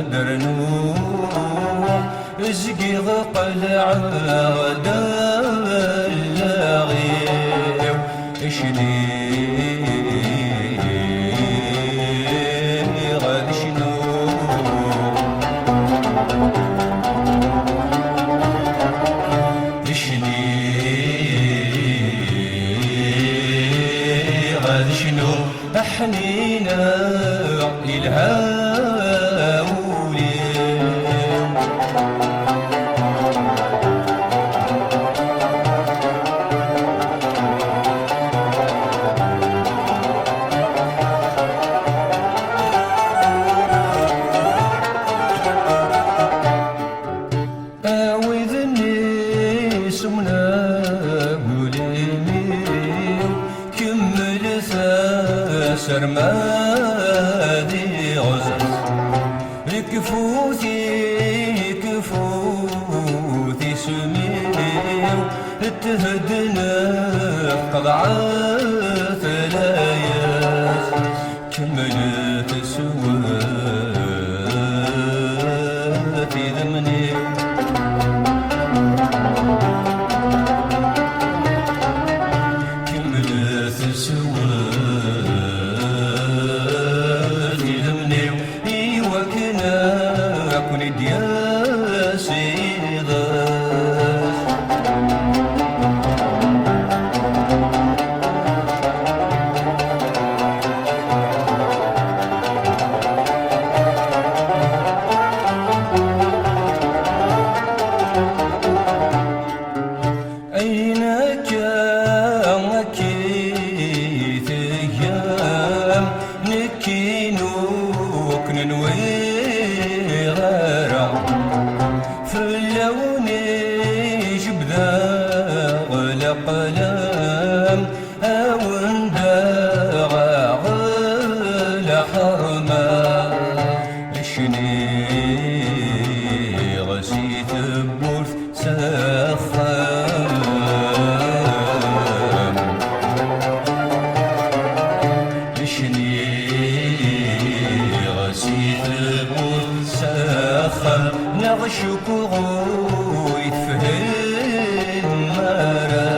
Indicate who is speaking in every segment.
Speaker 1: درنو زقيغ قلع دلاغيو اشدي غاد شنو اشدي غاد شنو احنينا للهاولي آوذني سمنا قوليني كمل ثاسر مادي غزر كفوتي سمير اتهدنا قضعات لاياس كملت سواتي ذمني كملت سواتي ذمني ايوا كنا كون دياسي ضاس أينك مكيت أيام نكينوك ننوي غارة في اللون جبذا غلا قلم أو نداغ غلا حرمة شني غسيت بورث سخام شني غسيت بورث سخام نغشك غويت فهين مرا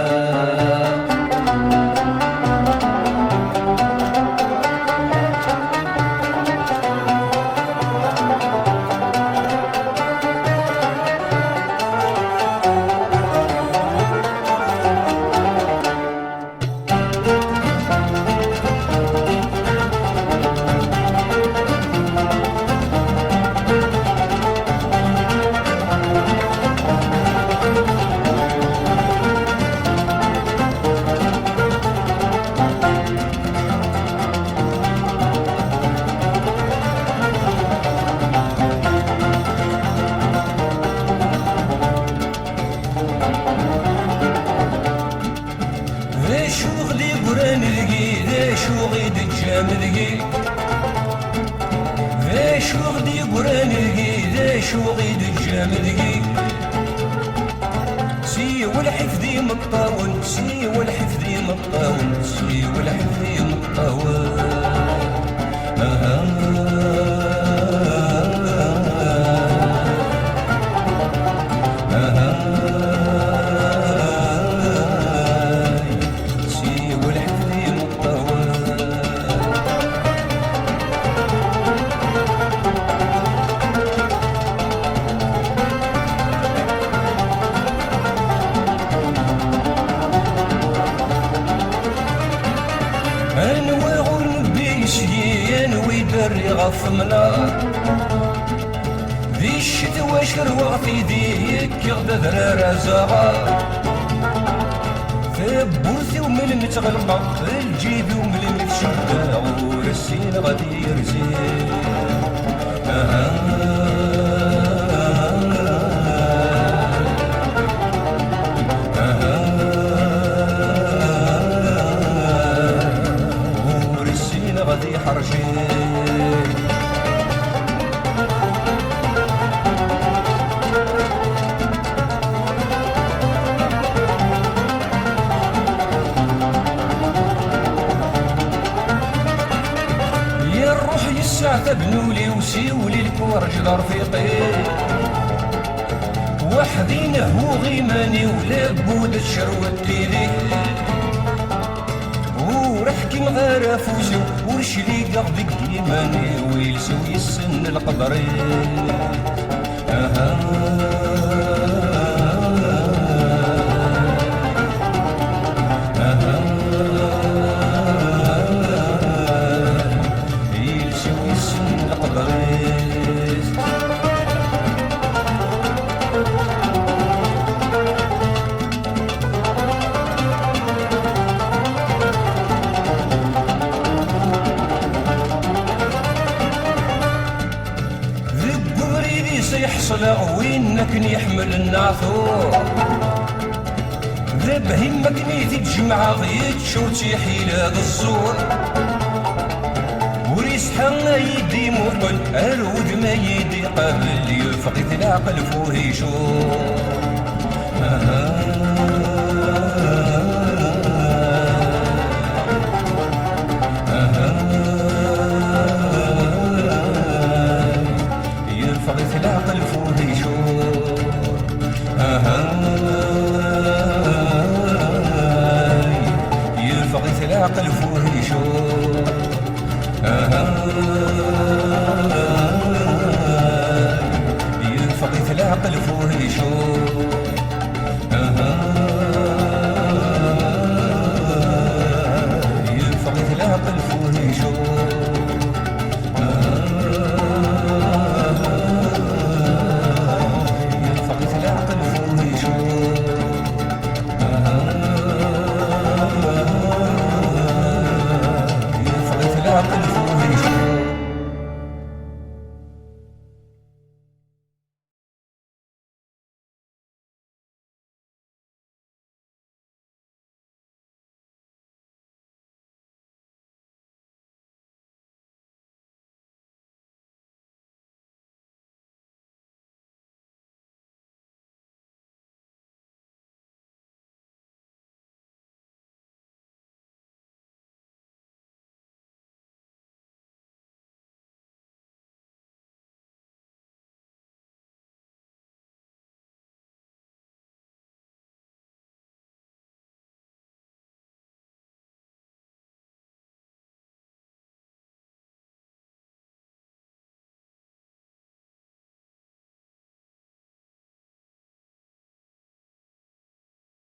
Speaker 1: شغلي قران لقي شغلي دجام لقي شغلي قران لقي شغلي دجام لقي سي والحفظي مطاول سي والحفظي مطاول سي والحفظي مطاول انوي غنبي سيي انوي دري غف منار ذي الشتوى شروع في ديك يغدا ذرارة زغار في بوثي ومن متغلقة في الجيبي ومن متشدة ورسين غادي يرزين غادي حرجي الساعة بنولي وسيولي الكور جدار رفيقي وحدي هو غيماني ولا بود الشروة تيلي ورحكي مغارة فوزي ورشلي قاعدك ديماني ويلسوي السن القدري يلسوي السن القدري يحصل وينك يحمل الناثور ذبه مكنيتي تجمع غيت شوتي حيلة الزور وريسحا يدي مقبل الود ما يدي قبل يفقد العقل فوه يشور يرفض العقل فوه يشور يرفض العقل فوه يشور يرفض العقل فوه يشور